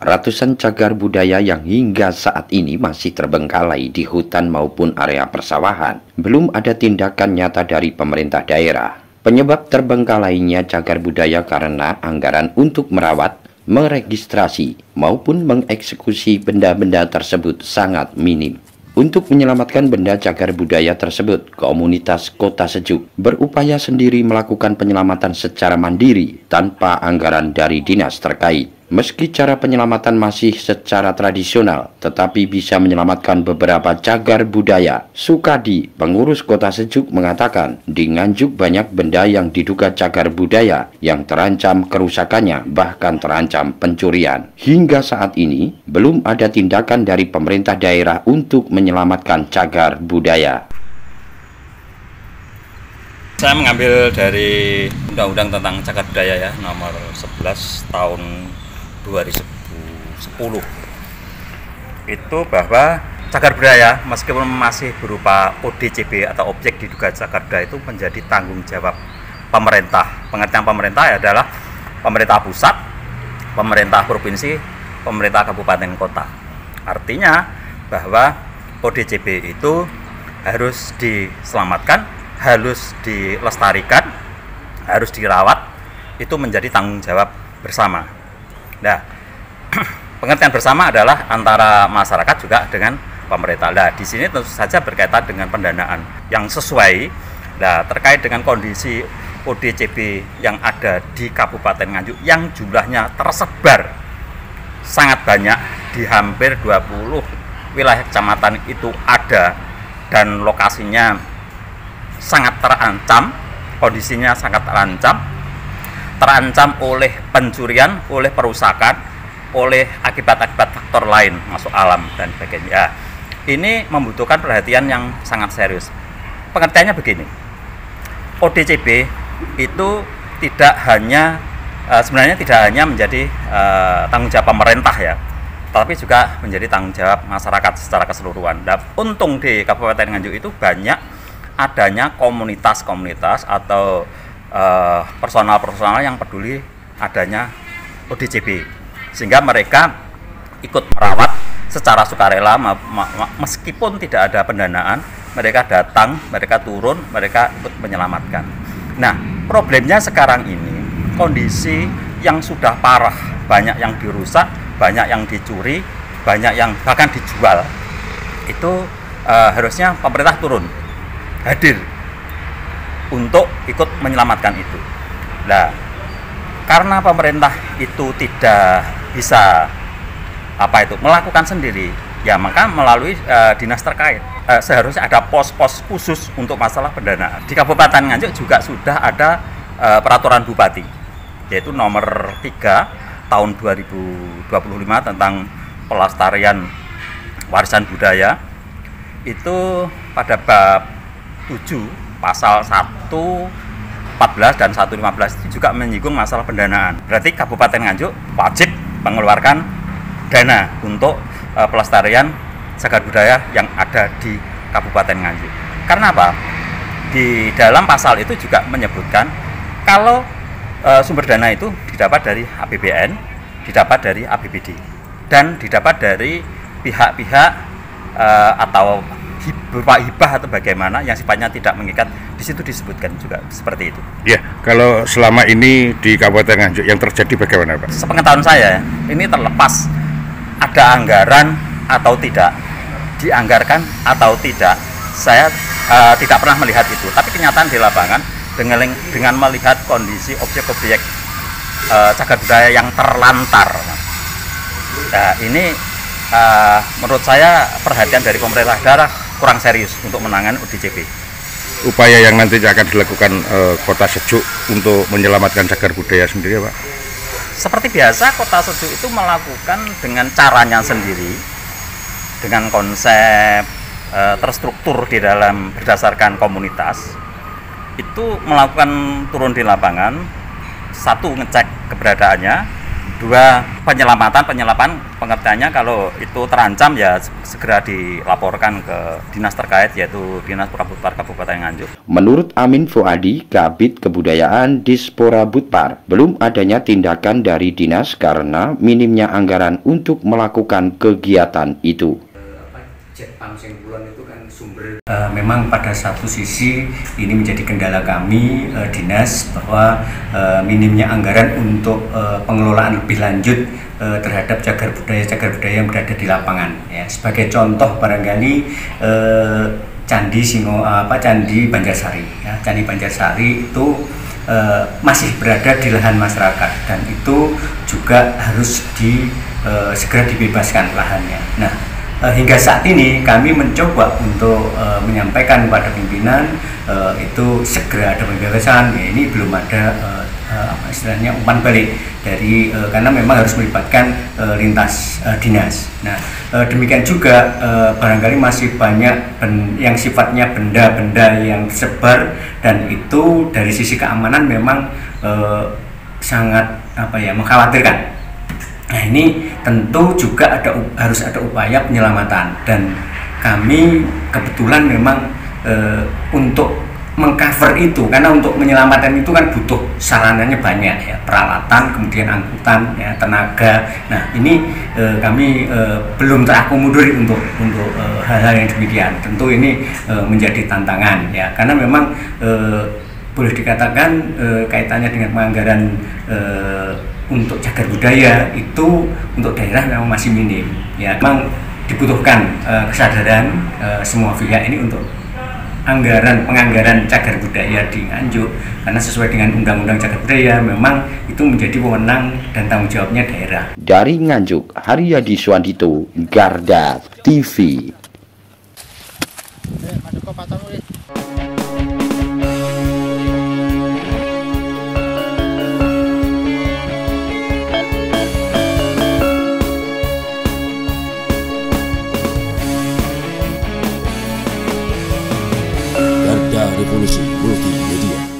Ratusan cagar budaya yang hingga saat ini masih terbengkalai di hutan maupun area persawahan. Belum ada tindakan nyata dari pemerintah daerah. Penyebab terbengkalainya cagar budaya karena anggaran untuk merawat, meregistrasi, maupun mengeksekusi benda-benda tersebut sangat minim. Untuk menyelamatkan benda cagar budaya tersebut, komunitas Kota Sejuk berupaya sendiri melakukan penyelamatan secara mandiri tanpa anggaran dari dinas terkait. Meski cara penyelamatan masih secara tradisional, tetapi bisa menyelamatkan beberapa cagar budaya. Sukadi, pengurus Kota Sejuk, mengatakan di Nganjuk banyak benda yang diduga cagar budaya yang terancam kerusakannya, bahkan terancam pencurian. Hingga saat ini, belum ada tindakan dari pemerintah daerah untuk menyelamatkan cagar budaya. Saya mengambil dari Undang-Undang tentang Cagar Budaya ya, nomor 11 tahun 2010 itu bahwa cagar budaya meskipun masih berupa ODCB atau objek diduga cagar budaya itu menjadi tanggung jawab pemerintah. Pengertian pemerintah adalah pemerintah pusat, pemerintah provinsi, pemerintah kabupaten kota. Artinya bahwa ODCB itu harus diselamatkan, harus dilestarikan, harus dirawat, itu menjadi tanggung jawab bersama. Nah, pengertian bersama adalah antara masyarakat juga dengan pemerintah. Nah, di sini tentu saja berkaitan dengan pendanaan yang sesuai. Nah, terkait dengan kondisi ODCB yang ada di Kabupaten Nganjuk yang jumlahnya tersebar sangat banyak di hampir 20 wilayah kecamatan itu ada, dan lokasinya sangat terancam, kondisinya sangat terancam oleh pencurian, oleh perusakan, oleh akibat-akibat faktor lain masuk alam dan sebagainya. Ini membutuhkan perhatian yang sangat serius. Pengertiannya begini, ODCB itu tidak hanya sebenarnya tidak hanya menjadi tanggung jawab pemerintah ya, tapi juga menjadi tanggung jawab masyarakat secara keseluruhan. Dan untung di Kabupaten Nganjuk itu banyak adanya komunitas-komunitas atau personal-personal yang peduli adanya ODCB, sehingga mereka ikut merawat secara sukarela meskipun tidak ada pendanaan. Mereka datang, mereka turun, mereka ikut menyelamatkan. Nah, problemnya sekarang ini kondisi yang sudah parah, banyak yang dirusak, banyak yang dicuri, banyak yang bahkan dijual. Itu harusnya pemerintah turun, hadir untuk ikut menyelamatkan itu. Nah, karena pemerintah itu tidak bisa melakukan sendiri, ya maka melalui dinas terkait seharusnya ada pos-pos khusus untuk masalah pendanaan. Di Kabupaten Nganjuk juga sudah ada peraturan bupati, yaitu nomor 3 tahun 2025 tentang pelestarian warisan budaya. Itu pada bab 7 pasal 114 dan 115 itu juga menyinggung masalah pendanaan. Berarti Kabupaten Nganjuk wajib mengeluarkan dana untuk pelestarian cagar budaya yang ada di Kabupaten Nganjuk. Karena apa? Di dalam pasal itu juga menyebutkan kalau sumber dana itu didapat dari APBN, didapat dari APBD, dan didapat dari pihak-pihak atau berupa hibah atau bagaimana yang sifatnya tidak mengikat. Di situ disebutkan juga seperti itu. Ya, kalau selama ini di Kabupaten Nganjuk yang terjadi bagaimana, Pak? Sepengetahuan saya, ini terlepas ada anggaran atau tidak, dianggarkan atau tidak, saya tidak pernah melihat itu. Tapi kenyataan di lapangan dengan melihat kondisi objek-objek cagar budaya yang terlantar. Nah, ini menurut saya perhatian dari pemerintah daerah kurang serius untuk menangani ODCB. Upaya yang nantinya akan dilakukan Kota Sejuk untuk menyelamatkan cagar budaya sendiri, Pak? Seperti biasa, Kota Sejuk itu melakukan dengan caranya sendiri, dengan konsep terstruktur di dalam berdasarkan komunitas. Itu melakukan turun di lapangan, satu ngecek keberadaannya, Kedua, penyelamatan pengertiannya kalau itu terancam ya segera dilaporkan ke dinas terkait, yaitu Dinas Prabudpar Kabupaten Nganjuk. Menurut Amin Fuadi, Kabid Kebudayaan Dispora Budpar, belum adanya tindakan dari dinas karena minimnya anggaran untuk melakukan kegiatan itu. Memang pada satu sisi ini menjadi kendala kami dinas bahwa minimnya anggaran untuk pengelolaan lebih lanjut terhadap cagar budaya yang berada di lapangan. Ya, sebagai contoh barangkali Candi Banjarsari. Ya, Candi Banjarsari itu masih berada di lahan masyarakat dan itu juga harus segera dibebaskan lahannya. Nah, hingga saat ini kami mencoba untuk menyampaikan kepada pimpinan itu segera ada pembebasan. Ya, ini belum ada istilahnya umpan balik dari karena memang harus melibatkan lintas dinas. Nah, demikian juga barangkali masih banyak yang sifatnya benda-benda yang tersebar dan itu dari sisi keamanan memang sangat mengkhawatirkan. Nah, ini tentu juga harus ada upaya penyelamatan dan kami kebetulan memang untuk mengcover itu, karena untuk menyelamatkan itu kan butuh sarananya banyak ya, peralatan, kemudian angkutan, ya, tenaga. Nah, ini kami belum terakomodir untuk hal-hal yang demikian. Tentu ini menjadi tantangan ya, karena memang boleh dikatakan kaitannya dengan penganggaran untuk cagar budaya itu untuk daerah memang masih minim ya. Memang dibutuhkan kesadaran semua pihak ini untuk penganggaran cagar budaya di Nganjuk, karena sesuai dengan Undang-Undang Cagar Budaya memang itu menjadi wewenang dan tanggung jawabnya daerah. Dari Nganjuk, Haryadi Suwandito, Garda TV. Revolusi Multimedia.